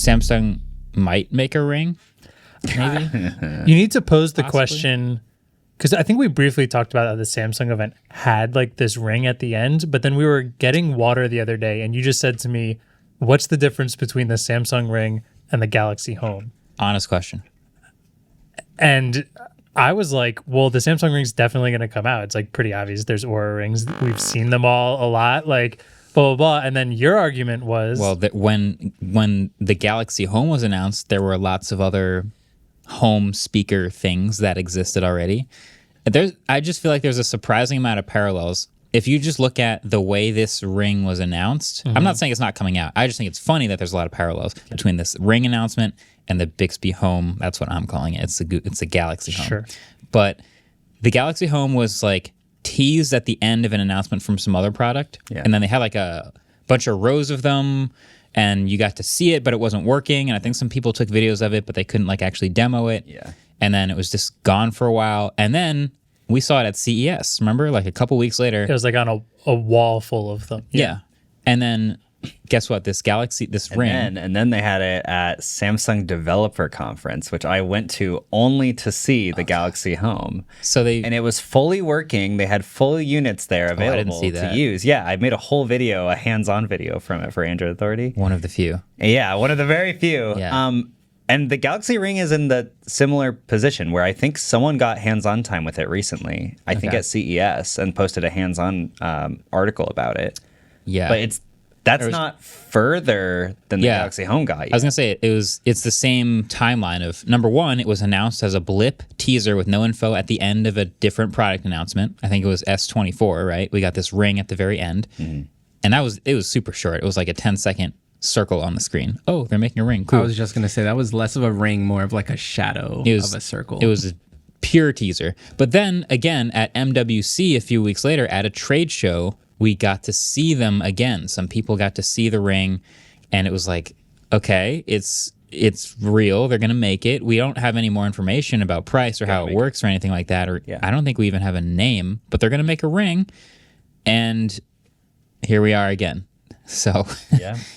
Samsung might make a ring. Maybe. You need to pose the question, because I think we briefly talked about how the Samsung event had like this ring at the end, but then we were getting water the other day and you just said to me, what's the difference between the Samsung ring and the Galaxy Home? Honest question. And I was like, well, the Samsung ring's definitely going to come out. It's like pretty obvious. There's Aura rings. We've seen them all a lot, like blah, blah, blah. And then your argument was... Well, that when the Galaxy Home was announced, there were lots of other home speaker things that existed already. I just feel like there's a surprising amount of parallels. If you just look at the way this ring was announced, I'm not saying it's not coming out. I just think it's funny that there's a lot of parallels between this ring announcement and the Bixby Home. That's what I'm calling it. It's a Galaxy Home. Sure. But the Galaxy Home was like teased at the end of an announcement from some other product. Yeah. And then they had like a bunch of rows of them and you got to see it, but it wasn't working. And I think some people took videos of it, but they couldn't like actually demo it. Yeah. And then it was just gone for a while. And then we saw it at CES. Remember? Like a couple weeks later. It was like on a wall full of them. Yeah. And then guess what? This ring. And then they had it at Samsung Developer Conference, which I went to only to see the Galaxy Home. And it was fully working. They had full units there available to use. Yeah, I made a whole video, a hands-on video from it for Android Authority. One of the few. Yeah, one of the very few. Yeah. And the Galaxy Ring is in the similar position where I think someone got hands-on time with it recently. I think at CES and posted a hands-on article about it. Yeah. But that's not further than the Galaxy Home got yet. I was going to say, it's the same timeline of, number one, it was announced as a blip teaser with no info at the end of a different product announcement. I think it was S24, right? We got this ring at the very end. Mm-hmm. And it was super short. It was like a 10-second circle on the screen. Oh, they're making a ring. Cool. I was just going to say, that was less of a ring, more of like a shadow of a circle. It was a pure teaser. But then, again, at MWC a few weeks later, at a trade show, we got to see them again. Some people got to see the ring, and it was like, okay, it's real. They're going to make it. We don't have any more information about price or how it works or anything like that. Or I don't think we even have a name, but they're going to make a ring, and here we are again. So,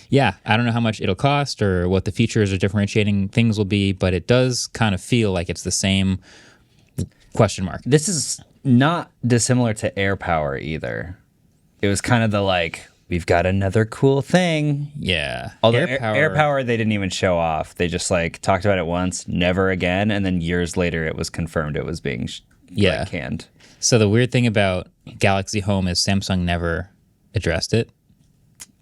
yeah, I don't know how much it'll cost or what the features or differentiating things will be, but it does kind of feel like it's the same question mark. This is not dissimilar to AirPower either. It was kind of the like, we've got another cool thing. Yeah. Although AirPower, they didn't even show off. They just like talked about it once, never again, and then years later it was confirmed it was being canned. So the weird thing about Galaxy Home is Samsung never addressed it.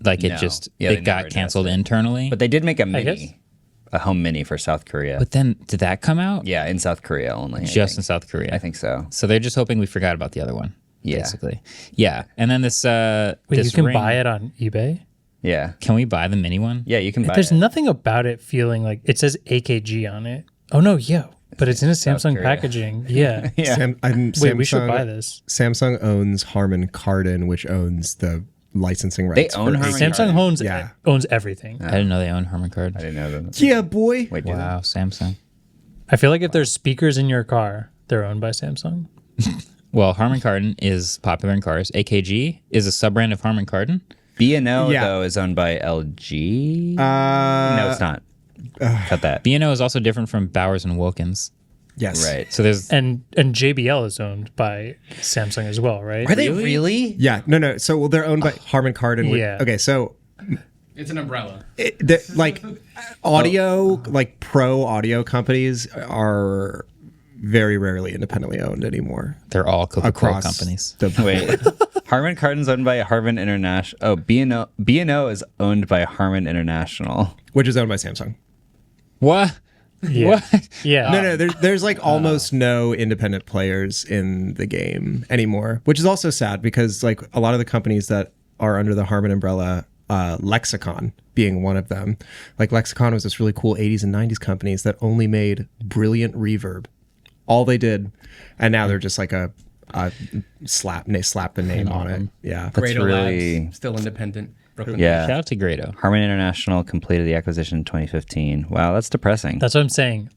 Like it got canceled internally. But they did make a Home Mini for South Korea. But then did that come out? Yeah, in South Korea only. Just in South Korea. I think so. So they're just hoping we forgot about the other one. Yeah. Basically. Yeah. And then this Wait, this you can ring, buy it on eBay? Yeah. Can we buy the mini one? Yeah, you can buy There's it. nothing about it feeling like it says AKG on it. Oh no, but it's in a Samsung packaging. Yeah. Wait, we should buy this. Samsung owns Harman Kardon, which owns the licensing rights. They own Harman Samsung Kardon. owns everything. I didn't know they own Harman Kardon. I didn't know that. Yeah, boy. Wait, wow, Samsung. I feel like if there's speakers in your car, they're owned by Samsung. Well, Harman Kardon is popular in cars. AKG is a sub-brand of Harman Kardon. B&O, though, is owned by LG. No, it's not. Cut that. B&O is also different from Bowers & Wilkins. Yes. Right. So there's and JBL is owned by Samsung as well, right? Are they really? Yeah. No. So they're owned by Harman Kardon. Yeah. Okay. So it's an umbrella. Like audio, like pro audio companies are very rarely independently owned anymore. They're all Coca-Cola Across companies. Wait. Harman Kardon's owned by Harman International. Oh, B&O is owned by Harman International, which is owned by Samsung. What? Yeah. What? Yeah. No. There's like almost no independent players in the game anymore, which is also sad because like a lot of the companies that are under the Harman umbrella, Lexicon being one of them. Like Lexicon was this really cool 80s and 90s companies that only made brilliant reverb. All they did, and now they're just like a slap. They slap the name on it. Yeah, Grado really Labs, still independent. Brooklyn. Yeah. Shout out to Grado. Harman International completed the acquisition in 2015. Wow, that's depressing. That's what I'm saying.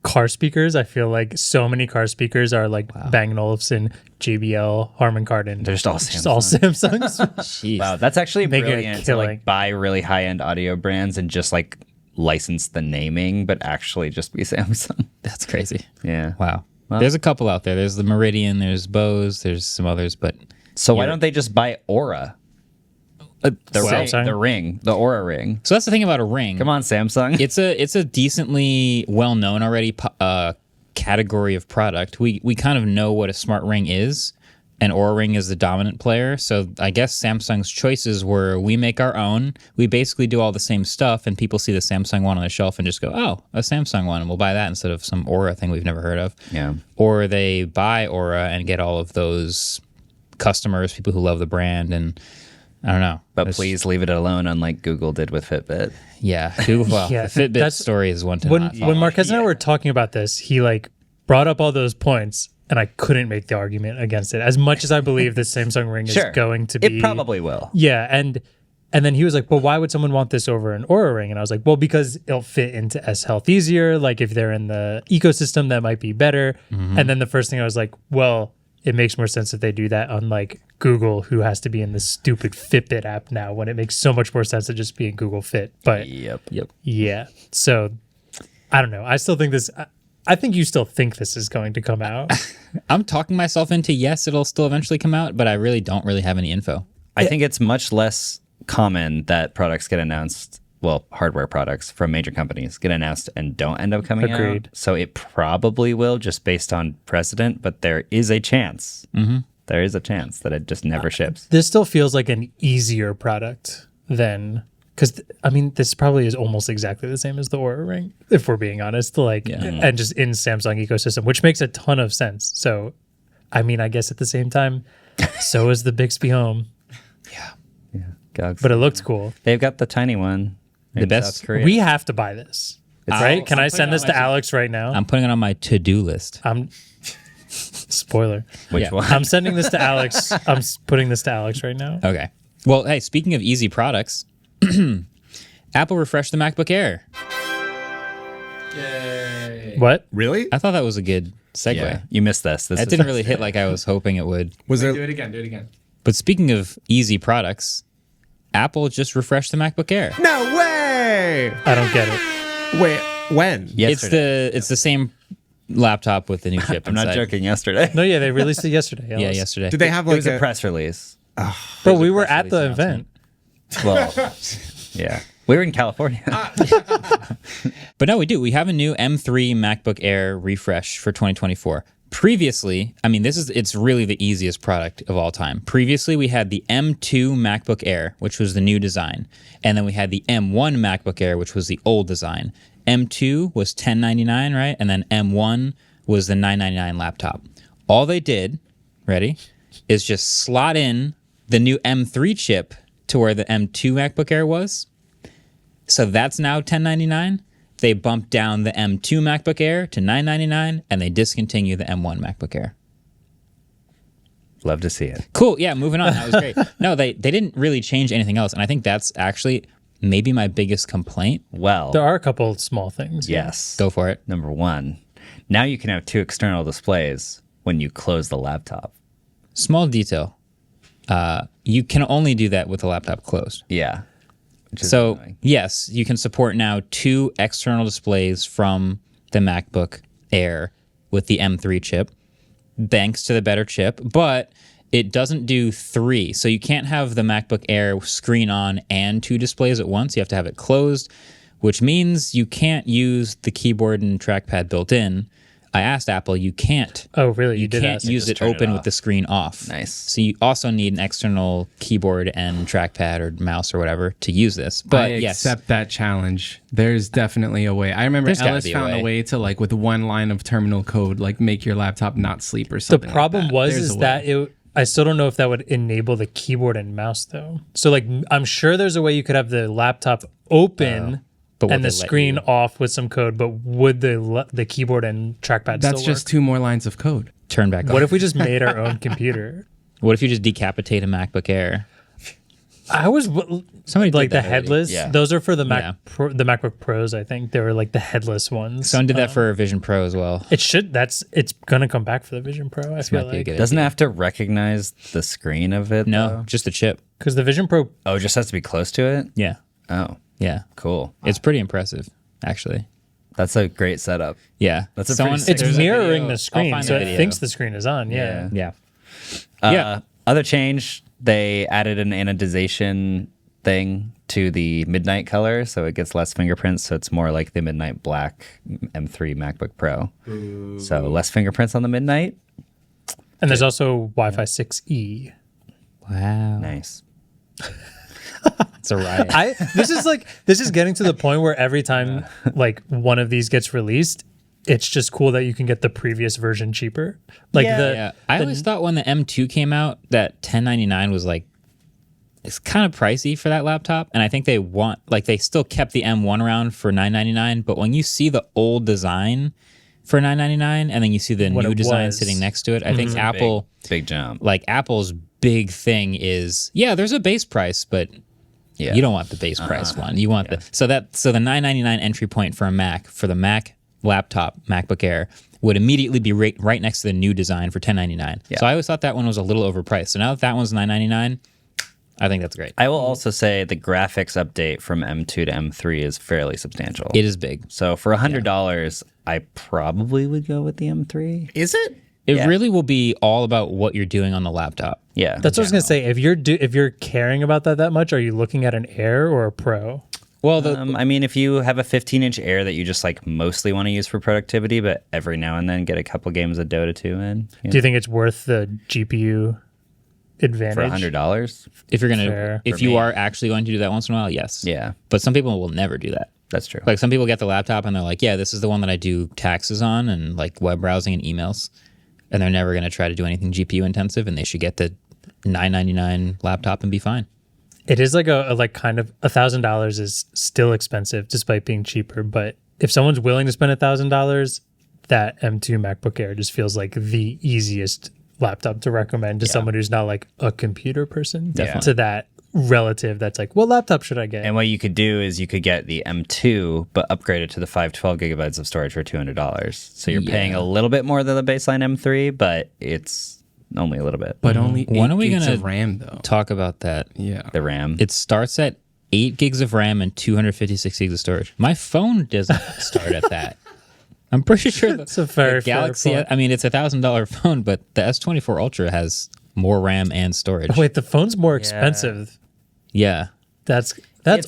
Car speakers, I feel like so many car speakers are like Bang & Olufsen, JBL, Harman Kardon. They're just all Samsungs. Jeez. Wow, that's actually Making a brilliant to killing. like buy really high-end audio brands and just like license the naming, but actually just be Samsung. That's crazy. Yeah. Wow. Well, there's a couple out there. There's the Meridian, there's Bose, there's some others, but... So why don't they just buy Aura? The ring, the Aura ring. So that's the thing about a ring. Come on, Samsung. It's a decently well-known already category of product. We kind of know what a smart ring is, and Aura Ring is the dominant player. So I guess Samsung's choices were we make our own. We basically do all the same stuff, and people see the Samsung one on the shelf and just go, oh, a Samsung one, and we'll buy that instead of some Aura thing we've never heard of. Yeah. Or they buy Aura and get all of those customers, people who love the brand, and I don't know. But please leave it alone, unlike Google did with Fitbit. Yeah, Google. Well, the Fitbit story is one to not follow. When Marques and I were talking about this, he brought up all those points, and I couldn't make the argument against it. As much as I believe this Samsung Ring is going to be, it probably will. Yeah, and then he was like, "Well, why would someone want this over an Aura Ring?" And I was like, "Well, because it'll fit into S Health easier. Like if they're in the ecosystem, that might be better." Mm-hmm. And then the first thing I was like, "Well, it makes more sense if they do that, unlike Google, who has to be in this stupid Fitbit app now, when it makes so much more sense to just be in Google Fit." But yep. Yeah. So I don't know. I still think this. I think you still think this is going to come out. I'm talking myself into yes, it'll still eventually come out, but I really don't really have any info. I think it's much less common that products get announced. Well, hardware products from major companies get announced and don't end up coming out. So it probably will, just based on precedent, but there is a chance. Mm-hmm. There is a chance that it just never ships. This still feels like an easier product than, because this probably is almost exactly the same as the Aura Ring, if we're being honest, and just in Samsung ecosystem, which makes a ton of sense. So, I guess at the same time, so is the Bixby Home. Yeah. Galaxy. But it looked cool. They've got the tiny one. The best. We have to buy this. Right? Can I send this to Alex right now? I'm putting it on my to-do list. Spoiler. Which one? I'm sending this to Alex. I'm putting this to Alex right now. Okay. Well, hey, speaking of easy products, Apple refreshed the MacBook Air. Yay. What? Really? I thought that was a good segue. Yeah, you missed this. That didn't really hit like I was hoping it would. Was there? Do it again. But speaking of easy products, Apple just refreshed the MacBook Air. No way! I don't get it. Wait, when? Yesterday. It's the same laptop with the new chip I'm inside. not joking. Yesterday. No, yeah, they released it yesterday. Yeah, yesterday. Did they have It was a press release. But we were at the event. Well, yeah. We were in California. But no, we do. We have a new M3 MacBook Air refresh for 2024. Previously, it's really the easiest product of all time. Previously, we had the M2 MacBook Air, which was the new design. And then we had the M1 MacBook Air, which was the old design. M2 was $1099, right? And then M1 was the $999 laptop. All they did, ready, is just slot in the new M3 chip to where the M2 MacBook Air was. So that's now $1099. They bumped down the M2 MacBook Air to $999, and they discontinue the M1 MacBook Air. Love to see it. Cool. Yeah, moving on. That was great. No, they didn't really change anything else, and I think that's actually maybe my biggest complaint. Well, there are a couple of small things. Yes. Go for it. Number one, now you can have two external displays when you close the laptop. Small detail. You can only do that with the laptop closed. Yeah. So, annoying. Yes, you can support now two external displays from the MacBook Air with the M3 chip, thanks to the better chip, but it doesn't do three. So you can't have the MacBook Air screen on and two displays at once. You have to have it closed, which means you can't use the keyboard and trackpad built in. I asked Apple, you can't. Oh, really? You can't use it open with the screen off. Nice. So you also need an external keyboard and trackpad or mouse or whatever to use this. But I accept that challenge. There's definitely a way. I remember Ellis found a way to, with one line of terminal code, make your laptop not sleep or something. The problem was that I still don't know if that would enable the keyboard and mouse though. So I'm sure there's a way you could have the laptop open. And the screen off with some code, but would the keyboard and trackpad That's still work? just two more lines of code. Turn back on. What if we just made our own computer? What if you just decapitate a MacBook Air? I was somebody like the headless. Yeah. Those are for the the MacBook Pros. I think they were the headless ones. Someone did that for Vision Pro as well. It's gonna come back for the Vision Pro. I feel like doesn't it have to recognize the screen of it? No, though? just the chip. Because the Vision Pro. Oh, it just has to be close to it. Yeah. Oh. Yeah. Cool. It's pretty impressive, actually. That's a great setup. Yeah. That's a It's mirroring the screen, so it thinks the screen is on. Yeah. Yeah. Other change, they added an anodization thing to the midnight color, so it gets less fingerprints, so it's more like the midnight black M3 MacBook Pro. Ooh. So less fingerprints on the midnight. And there's also Wi-Fi 6E. Wow. Nice. It's a riot. This is getting to the point where every time like one of these gets released, it's just cool that you can get the previous version cheaper. Like I always thought when the M2 came out that $1099 was like, it's kind of pricey for that laptop, and I think they still kept the M1 around for $999, but when you see the old design for $999 and then you see the new design sitting next to it, I think Apple big jump. Like Apple's big thing is there's a base price, but you don't want the base price one. You want the $999 entry point for a Mac, for the Mac laptop, MacBook Air, would immediately be right next to the new design for $1099. Yeah. So I always thought that one was a little overpriced. So now that one's $999, I think that's great. I will also say the graphics update from M2 to M3 is fairly substantial. It is big. So for $100, I probably would go with the M3. Is it? It really will be all about what you're doing on the laptop. Yeah. That's what I was going to say. If you're caring about that much, are you looking at an Air or a Pro? Well, I mean, if you have a 15-inch Air that you just like mostly want to use for productivity, but every now and then get a couple games of Dota 2 in. Do you think it's worth the GPU advantage? For $100? If you're gonna, if you are actually going to do that once in a while, yes. Yeah. But some people will never do that. That's true. Like some people get the laptop and they're like, yeah, this is the one that I do taxes on and like web browsing and emails, and they're never going to try to do anything GPU intensive, and they should get the $999 laptop and be fine. It is like a kind of $1,000 is still expensive despite being cheaper, but if someone's willing to spend $1,000, that M2 MacBook Air just feels like the easiest laptop to recommend to someone who's not like a computer person. Definitely. To that relative that's like, what laptop should I get? And what you could do is you could get the M2 but upgrade it to the 512 gigabytes of storage for $200. So you're paying a little bit more than the baseline M3, but it's only a little bit. But only 8 gigs gonna of RAM though. Talk about that? Yeah. The RAM. It starts at 8 gigs of RAM and 256 gigs of storage. My phone doesn't start at that. I'm pretty sure that's a fair Galaxy. Fair point. I mean, it's $1,000 phone, but the S24 Ultra has more RAM and storage. Oh, wait, the phone's more expensive. Yeah, that's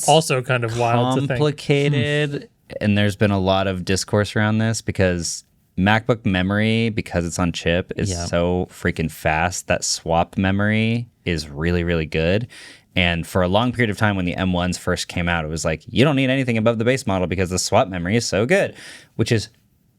also kind of wild to think. Complicated, and there's been a lot of discourse around this because MacBook memory, because it's on chip, is so freaking fast that swap memory is really, really good. And for a long period of time when the M1s first came out, it was like, you don't need anything above the base model because the swap memory is so good, which is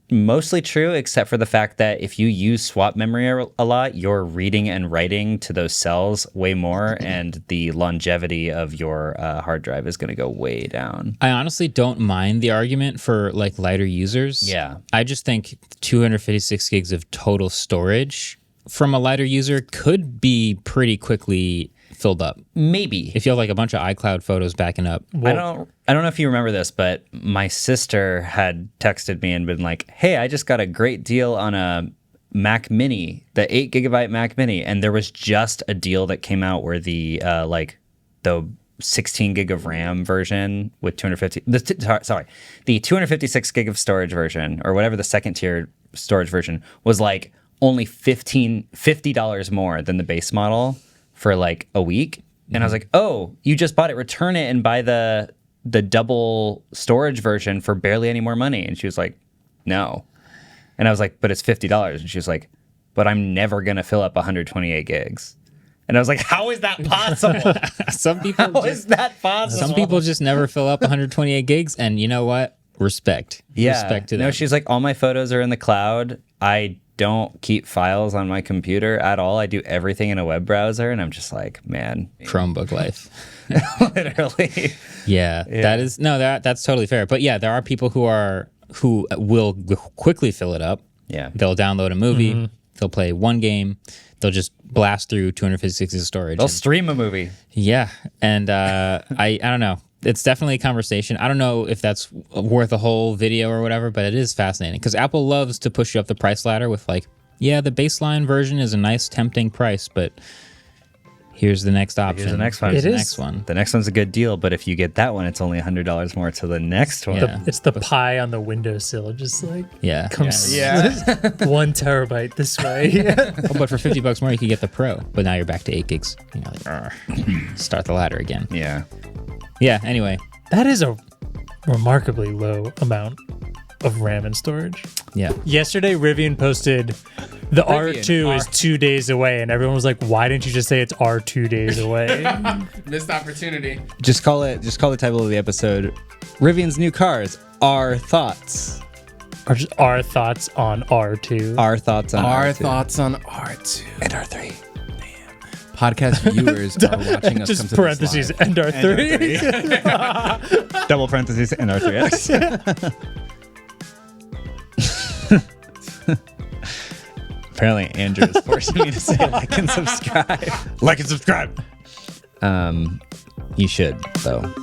mostly true, except for the fact that if you use swap memory a lot, you're reading and writing to those cells way more, and the longevity of your hard drive is going to go way down. I honestly don't mind the argument for like lighter users. Yeah. I just think 256 gigs of total storage from a lighter user could be pretty quickly filled up. Maybe. If you have like a bunch of iCloud photos backing up. Well, I don't know if you remember this, but my sister had texted me and been like, hey, I just got a great deal on a Mac Mini, the 8 gigabyte Mac Mini. And there was just a deal that came out where the 16 gig of RAM version with the 256 gig of storage version, or whatever the second tier storage version was, like only $50 more than the base model for like a week. And I was like, oh, you just bought it, return it and buy the double storage version for barely any more money. And she was like, no. And I was like, but it's $50. And she was like, but I'm never going to fill up 128 gigs. And I was like, how is that possible? Some people is that possible? Some people just never fill up 128 gigs. And you know what? Respect. Yeah. Respect to them. No, she's like, all my photos are in the cloud. I don't keep files on my computer at all. I do everything in a web browser, and I'm just like, man, Chromebook life. Literally. Yeah, that's totally fair. But yeah, there are people who will quickly fill it up. Yeah, they'll download a movie, they'll play one game, they'll just blast through 256 gigs of storage. They'll stream a movie. Yeah, and I don't know. It's definitely a conversation. I don't know if that's worth a whole video or whatever, but it is fascinating because Apple loves to push you up the price ladder with like, yeah, the baseline version is a nice tempting price, but Here's the next option. Here's the next one. It the is. next one. The next one's a good deal, but if you get that one, it's only $100 more to the next one. Yeah. It's the pie on the windowsill, just like Yeah. comes 1 terabyte this way. Oh, but for $50 more, you could get the Pro. But now you're back to 8 gigs. And you're like, "Argh." Start the ladder again. Yeah. Yeah. Anyway. That is a remarkably low amount of RAM and storage. Yeah. Yesterday, Rivian posted the R2 is 2 days away, and everyone was like, "Why didn't you just say it's R2 days away?" Missed opportunity. Just call the title of the episode Rivian's new cars, Our Thoughts. Or just our thoughts on R2. Our thoughts on Our R2. thoughts on R2 and R3. Podcast viewers are watching us. Just come to parentheses this live. and R3. Double parentheses and R3X. Apparently, Andrew is forcing me to say like and subscribe. Like and subscribe. You should, though.